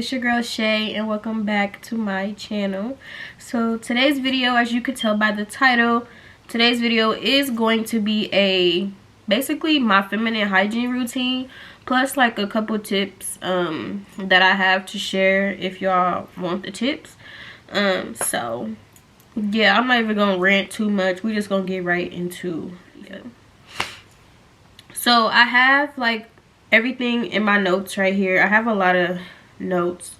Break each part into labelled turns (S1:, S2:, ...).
S1: it's your girl Shay and welcome back to my channel. So today's video, as you could tell by the title, today's video is going to be basically my feminine hygiene routine plus like a couple tips that I have to share if y'all want the tips. So yeah, I'm not even gonna rant too much. We just gonna get right into it. So I have like everything in my notes right here. I have a lot of notes,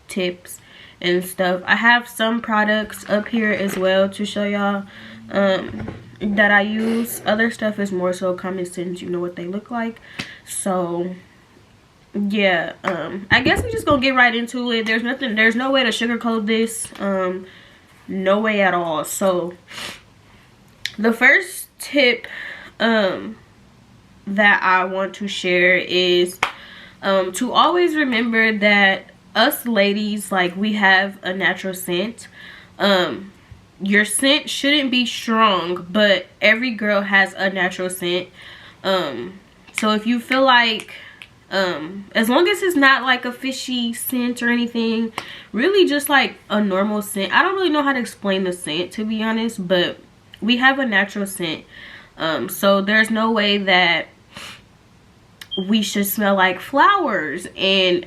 S1: tips and stuff. I have some products up here as well to show y'all that I use. Other stuff is more so common sense, you know what they look like. So yeah, I guess we're just gonna get right into it. There's no way to sugarcoat this, no way at all. So the first tip that I want to share is to always remember that us ladies, like, we have a natural scent. Your scent shouldn't be strong, but every girl has a natural scent. So if you feel like as long as it's not like a fishy scent or anything, really just like a normal scent. I don't really know how to explain the scent, to be honest, but we have a natural scent. So there's no way that we should smell like flowers and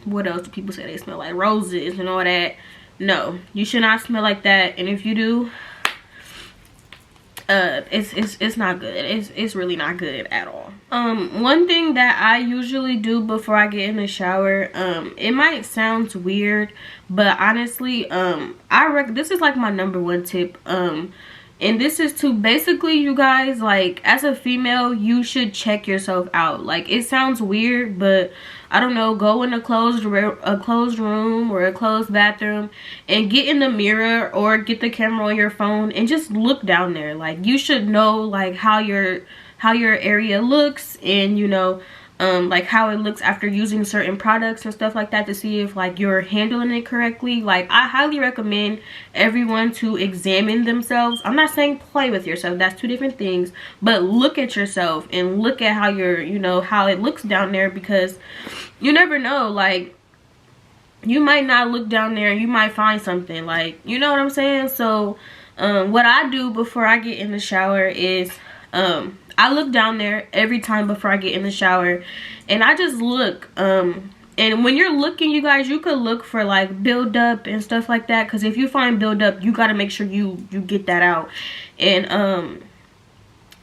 S1: what else do people say? They smell like roses and all that. No, you should not smell like that. And if you do, it's not good. It's really not good at all. One thing that I usually do before I get in the shower, it might sound weird, but honestly, this is like my #1 tip. And this is to basically, you guys, like, as a female, you should check yourself out. Like, it sounds weird, but I don't know, go in a closed room or a closed bathroom and get in the mirror or get the camera on your phone and just look down there. Like, you should know like how your area looks, and you know, like how it looks after using certain products and stuff like that, to see if like you're handling it correctly. Like, I highly recommend everyone to examine themselves. I'm not saying play with yourself, that's two different things, but look at yourself and look at how how it looks down there, because you never know, like, you might not look down there and you might find something, like, you know what I'm saying? So what I do before I get in the shower is I look down there every time before I get in the shower, and I just look. And when you're looking, you guys, you could look for like buildup and stuff like that, because if you find buildup, you got to make sure you get that out. And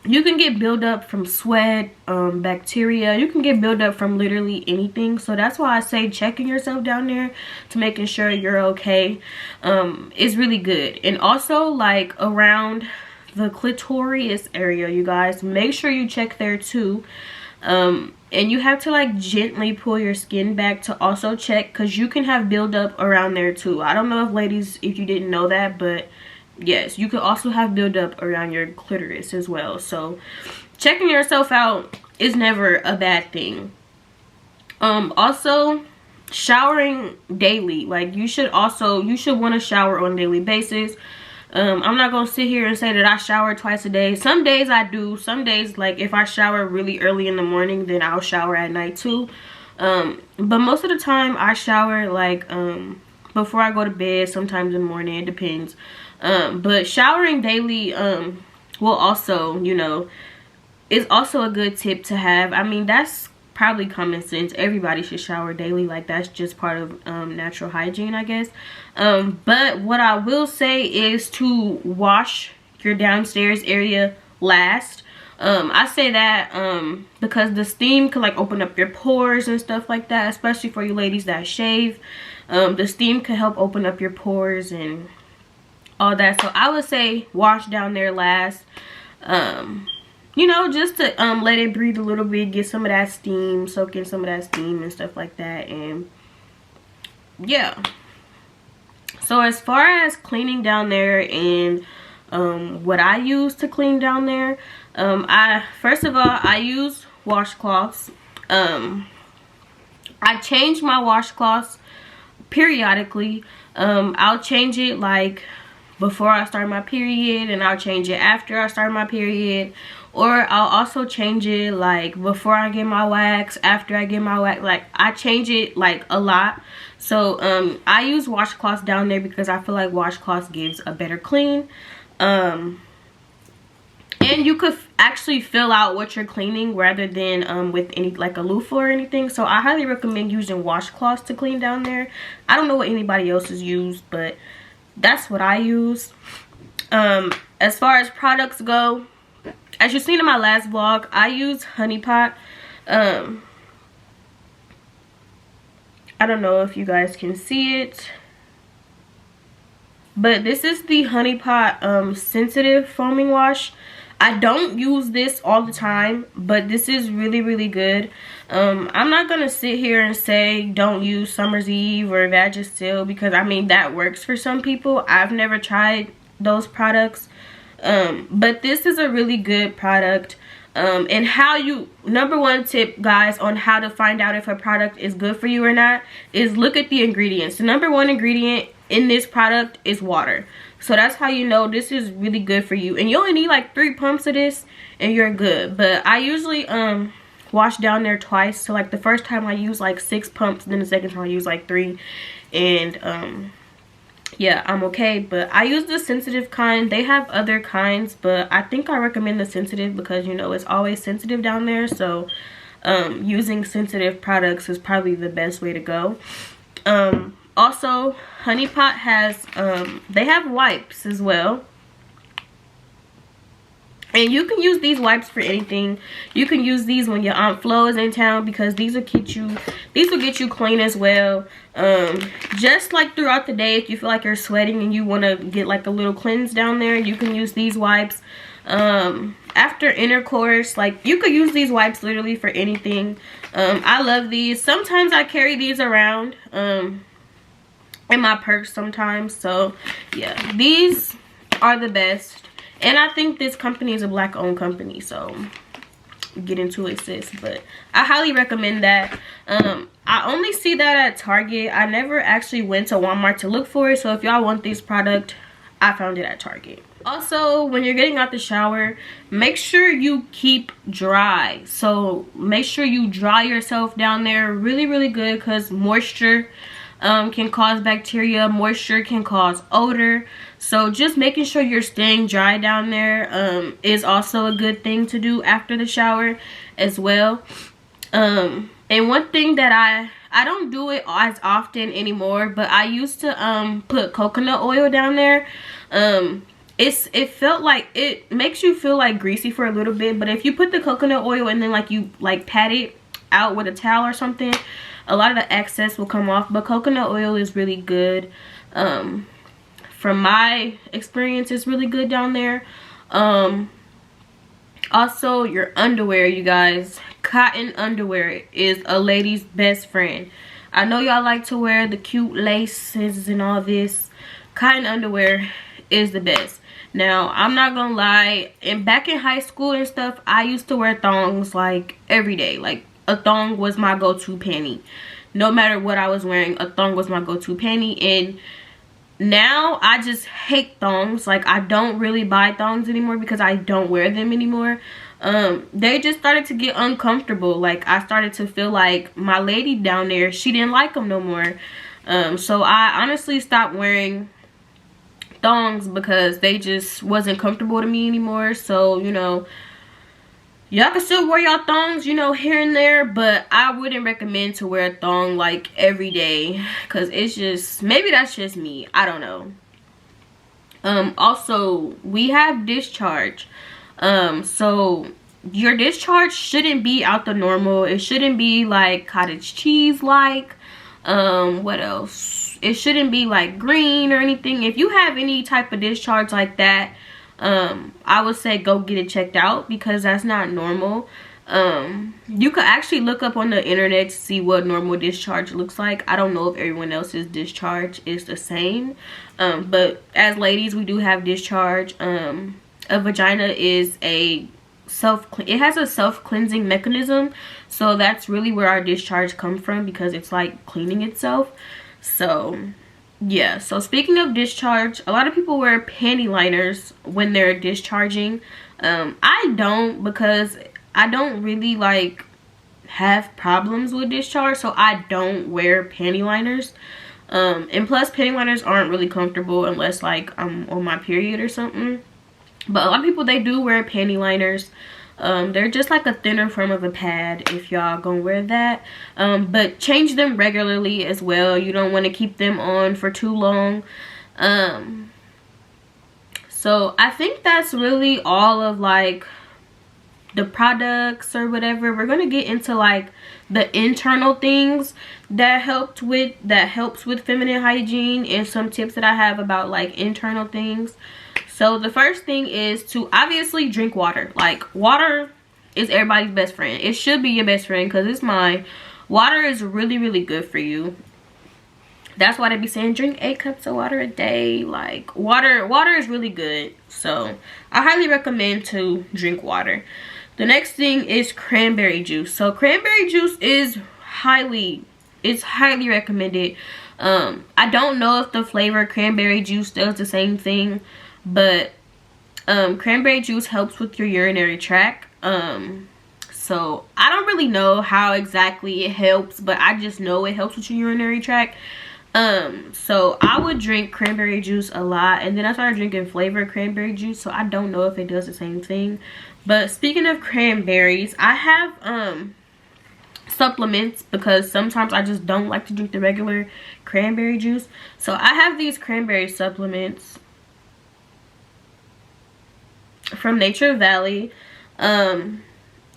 S1: you can get buildup from sweat, bacteria. You can get buildup from literally anything. So that's why I say checking yourself down there to making sure you're okay is really good. And also, like, around the clitoris area, you guys, make sure you check there too. And you have to like gently pull your skin back to also check, because you can have buildup around there too. I don't know if ladies, if you didn't know that, but yes, you could also have buildup around your clitoris as well. So checking yourself out is never a bad thing. Also, showering daily. Like, you should want to shower on a daily basis. I'm not gonna sit here and say that I shower twice a day. Some days I do. Some days, like, if I shower really early in the morning, then I'll shower at night too. But most of the time I shower like before I go to bed, sometimes in the morning, it depends. But showering daily will also, you know, is also a good tip to have. I mean, that's probably common sense. Everybody should shower daily. Like, that's just part of natural hygiene, I guess. But what I will say is to wash your downstairs area last. I say that because the steam could like open up your pores and stuff like that, especially for you ladies that shave. The steam could help open up your pores and all that. So I would say wash down there last. You know, just to let it breathe a little bit, get some of that steam, soak in some of that steam and stuff like that. And yeah, so as far as cleaning down there and what I use to clean down there, first of all, I use washcloths. I change my washcloths periodically. I'll change it like before I start my period, and I'll change it after I start my period, or I'll also change it like before I get my wax, after I get my wax. Like I change it like a lot. So I use washcloths down there because I feel like washcloths gives a better clean. And you could actually fill out what you're cleaning rather than with any like a loofah or anything. So I highly recommend using washcloths to clean down there. I don't know what anybody else has used, but that's what I use. As far as products go, as you've seen in my last vlog, I use Honey Pot. I don't know if you guys can see it, but this is the Honey Pot sensitive foaming wash. I don't use this all the time, but this is really good. I'm not gonna sit here and say don't use Summer's Eve or Vagisil, because I mean that works for some people. I've never tried those products, but this is a really good product. And how you, number one tip guys on how to find out if a product is good for you or not is look at the ingredients. The number one ingredient in this product is water. So that's how you know this is really good for you. And you only need like 3 pumps of this and you're good. But I usually wash down there twice. So like the first time I use like 6 pumps, then the second time I use like 3. And yeah, I'm okay. But I use the sensitive kind. They have other kinds, but I think I recommend the sensitive because, you know, it's always sensitive down there. So using sensitive products is probably the best way to go. Also, Honey Pot has they have wipes as well, and you can use these wipes for anything. You can use these when your Aunt Flo is in town because these will get you clean as well. Just like throughout the day, if you feel like you're sweating and you want to get like a little cleanse down there, you can use these wipes. After intercourse, like you could use these wipes literally for anything. I love these. Sometimes I carry these around in my purse sometimes. So yeah, these are the best, and I think this company is a black owned company, so get into it, sis. But I highly recommend that. I only see that at Target. I never actually went to Walmart to look for it, so if y'all want this product, I found it at Target. Also, when you're getting out the shower, make sure you keep dry. So make sure you dry yourself down there really good, because moisture can cause bacteria. Moisture can cause odor. So just making sure you're staying dry down there is also a good thing to do after the shower as well. And one thing that I don't do it as often anymore, but I used to put coconut oil down there. It felt like, it makes you feel like greasy for a little bit, but if you put the coconut oil and then like you like pat it out with a towel or something, a lot of the excess will come off. But coconut oil is really good. From my experience, it's really good down there. Also, your underwear, you guys. Cotton underwear is a lady's best friend. I know y'all like to wear the cute laces and all this. Cotton underwear is the best. Now, I'm not gonna lie, and back in high school and stuff, I used to wear thongs like every day. Like a thong was my go-to panty. No matter what I was wearing, a thong was my go-to panty. And now I just hate thongs. Like I don't really buy thongs anymore because I don't wear them anymore. They just started to get uncomfortable. Like I started to feel like my lady down there, she didn't like them no more. So I honestly stopped wearing thongs because they just wasn't comfortable to me anymore. So, you know, y'all can still wear y'all thongs, you know, here and there, but I wouldn't recommend to wear a thong like every day, because it's just, maybe that's just me, I don't know. Also, we have Discharge. So your discharge shouldn't be out the normal. It shouldn't be like cottage cheese like. What else? It shouldn't be like green or anything. If you have any type of discharge like that, I would say go get it checked out, because that's not normal. You could actually look up on the internet to see what normal discharge looks like. I don't know if everyone else's discharge is the same, but as ladies, we do have discharge. A vagina is it has a self-cleansing mechanism, so that's really where our discharge comes from, because it's like cleaning itself. So yeah, so speaking of discharge, a lot of people wear panty liners when they're discharging. I don't, because I don't really like have problems with discharge, so I don't wear panty liners. And plus panty liners aren't really comfortable unless like I'm on my period or something. But a lot of people, they do wear panty liners. They're just like a thinner form of a pad if y'all gonna wear that. But change them regularly as well. You don't want to keep them on for too long. So I think that's really all of like the products or whatever. We're gonna get into like the internal things that helps with feminine hygiene, and some tips that I have about like internal things. So the first thing is to obviously drink water. Like, water is everybody's best friend. It should be your best friend, because it's mine. Water is really, really good for you. That's why they be saying drink 8 cups of water a day. Like, water is really good. So I highly recommend to drink water. The next thing is cranberry juice. So cranberry juice is highly recommended. I don't know if the flavor cranberry juice does the same thing, but cranberry juice helps with your urinary tract. So I don't really know how exactly it helps, but I just know it helps with your urinary tract. So I would drink cranberry juice a lot, and then I started drinking flavored cranberry juice, so I don't know if it does the same thing. But speaking of cranberries, I have supplements, because sometimes I just don't like to drink the regular cranberry juice. So I have these cranberry supplements from Nature Valley, and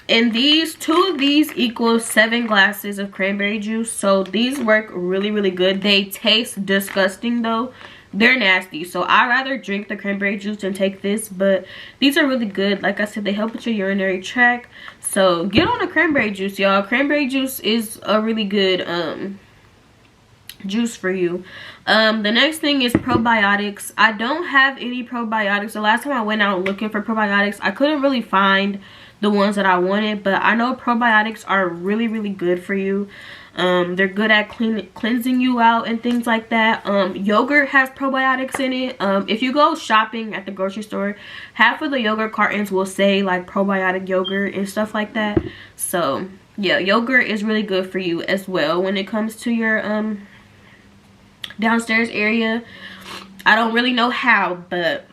S1: these 2 of these equals 7 glasses of cranberry juice. So these work really, really good. They taste disgusting though. They're nasty, so I rather drink the cranberry juice than take this, but these are really good. Like I said, they help with your urinary tract. So get on the cranberry juice, y'all. Cranberry juice is a really good juice for you. The next thing is probiotics. I don't have any probiotics. The last time I went out looking for probiotics, I couldn't really find the ones that I wanted, but I know probiotics are really, really good for you. They're good at cleansing you out and things like that. Yogurt has probiotics in it. If you go shopping at the grocery store, half of the yogurt cartons will say like probiotic yogurt and stuff like that. So yeah, yogurt is really good for you as well when it comes to your downstairs area. I don't really know how, but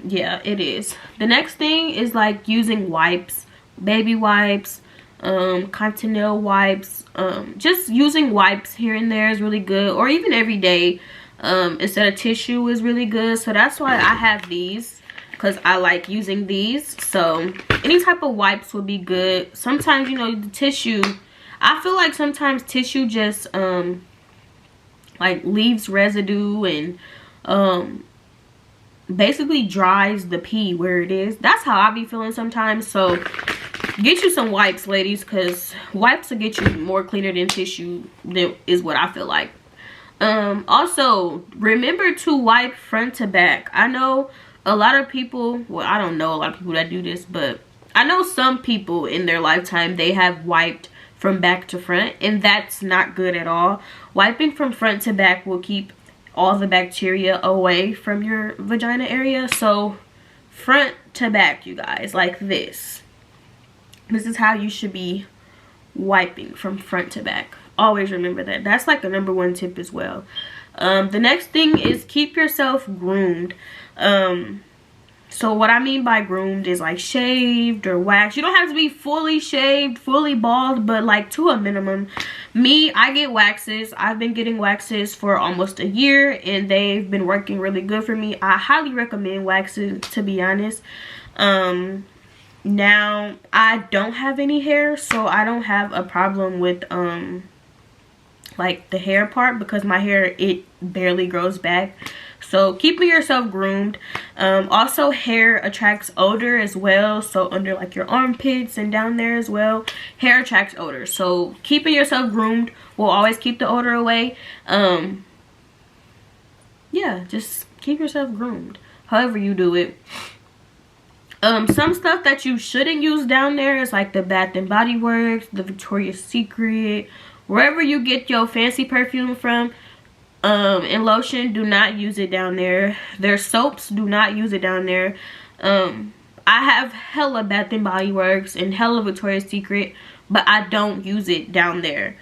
S1: yeah, it is. The next thing is like using wipes, baby wipes, continental wipes. Just using wipes here and there is really good, or even every day instead of tissue is really good. So that's why I have these, because I like using these. So any type of wipes would be good. Sometimes, you know, the tissue, I feel like sometimes tissue just like leaves residue and basically dries the pee where it is. That's how I be feeling sometimes. So get you some wipes, ladies, because wipes will get you more cleaner than tissue, is what I feel like. Also, remember to wipe front to back. I know a lot of people, well, I don't know a lot of people that do this, but I know some people in their lifetime, they have wiped from back to front, and that's not good at all. Wiping from front to back will keep all the bacteria away from your vagina area. So front to back, you guys, like this. This is how you should be wiping, from front to back. Always remember that. That's like a #1 tip as well. The next thing is keep yourself groomed. So what I mean by groomed is like shaved or waxed. You don't have to be fully shaved, fully bald, but like to a minimum. Me, I get waxes. I've been getting waxes for almost a year, and they've been working really good for me. I highly recommend waxes, to be honest. Now I don't have any hair, so I don't have a problem with like the hair part, because my hair, it barely grows back. So keeping yourself groomed. Also, hair attracts odor as well. So under like your armpits and down there as well, hair attracts odor. So keeping yourself groomed will always keep the odor away. Yeah, just keep yourself groomed, however you do it. Some stuff that you shouldn't use down there is like the Bath and Body Works, the Victoria's Secret, wherever you get your fancy perfume from. And lotion, do not use it down there. Their soaps, do not use it down there. I have hella Bath and Body Works and hella Victoria's Secret, but I don't use it down there.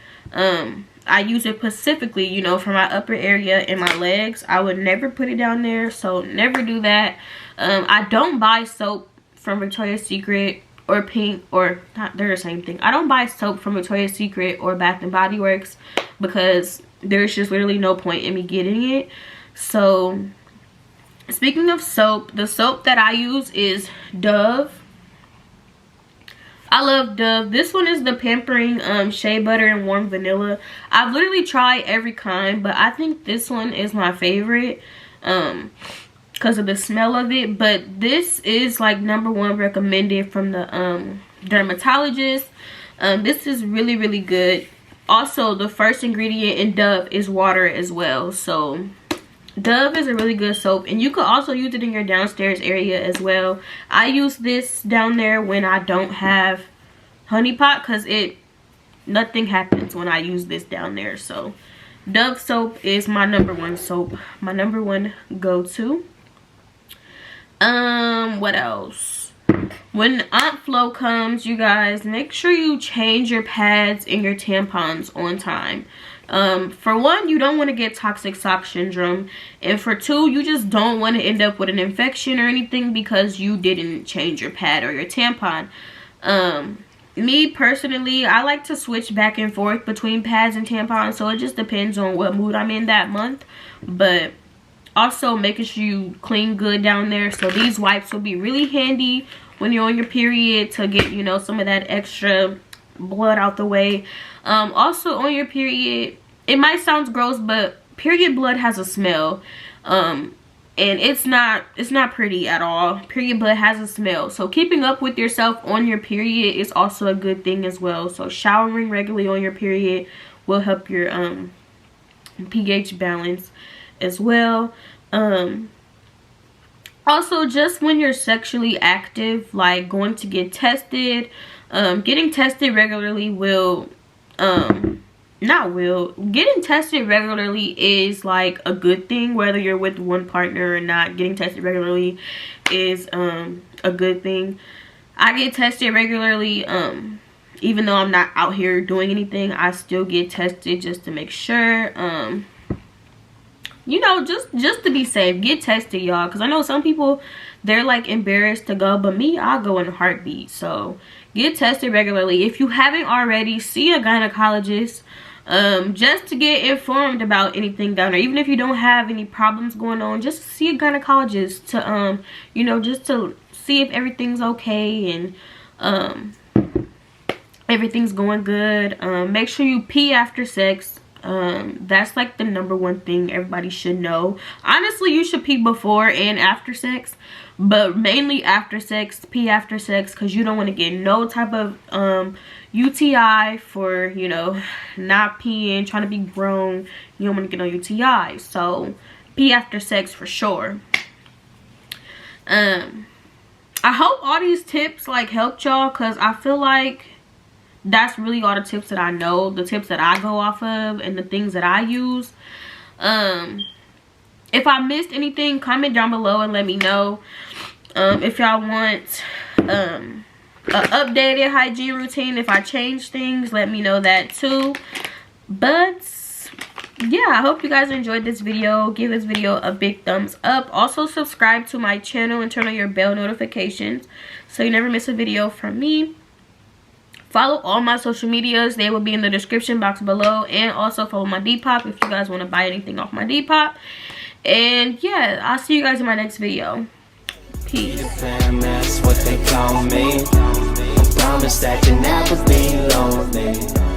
S1: I use it specifically, you know, for my upper area and my legs. I would never put it down there, so never do that. I don't buy soap from Victoria's Secret or Pink, or not, they're the same thing. I don't buy soap from Victoria's Secret or Bath and Body Works because there's just literally no point in me getting it. So speaking of soap, the soap that I use is Dove. I love Dove. This one is the Pampering Shea Butter and Warm Vanilla. I've literally tried every kind, but I think this one is my favorite because of the smell of it. But this is like #1 recommended from the dermatologist. This is really, really good. Also, the first ingredient in Dove is water as well. So Dove is a really good soap, and you could also use it in your downstairs area as well. I use this down there when I don't have Honey Pot because nothing happens when I use this down there. So Dove soap is my #1 soap, my #1 go-to. What else? When Aunt Flo comes, you guys, make sure you change your pads and your tampons on time. For one, you don't want to get toxic shock syndrome, and for two, you just don't want to end up with an infection or anything because you didn't change your pad or your tampon. Me personally, I like to switch back and forth between pads and tampons, so it just depends on what mood I'm in that month. But also making sure you clean good down there. So these wipes will be really handy when you're on your period to get, you know, some of that extra blood out the way. Also on your period, it might sound gross, but period blood has a smell, and it's not pretty at all. Period blood has a smell, so keeping up with yourself on your period is also a good thing as well. So showering regularly on your period will help your pH balance as well. Also, just when you're sexually active, like going to get tested, getting tested regularly getting tested regularly is like a good thing, whether you're with one partner or not. Getting tested regularly is a good thing. I get tested regularly, even though I'm not out here doing anything. I still get tested just to make sure, you know, just to be safe. Get tested, y'all, because I know some people, they're like embarrassed to go, but me, I'll go in a heartbeat. So get tested regularly. If you haven't already, see a gynecologist, just to get informed about anything down there. Even if you don't have any problems going on, just see a gynecologist to you know, just to see if everything's okay and everything's going good. Make sure you pee after sex. That's like the #1 thing everybody should know. Honestly, you should pee before and after sex, but mainly after sex. Pee after sex, because you don't want to get no type of UTI for, you know, not peeing, trying to be grown. You don't want to get no UTI, so pee after sex for sure. I hope all these tips like helped y'all, because I feel like that's really all the tips that I know, the tips that I go off of, and the things that I use. If I missed anything, comment down below and let me know. If y'all want an updated hygiene routine, if I change things, let me know that too. But yeah, I hope you guys enjoyed this video. Give this video a big thumbs up. Also subscribe to my channel and turn on your bell notifications so you never miss a video from me. Follow all my social medias. They will be in the description box below. And also follow my Depop if you guys want to buy anything off my Depop. And yeah, I'll see you guys in my next video. Peace. That's what they call me. I promise that you never be lonely.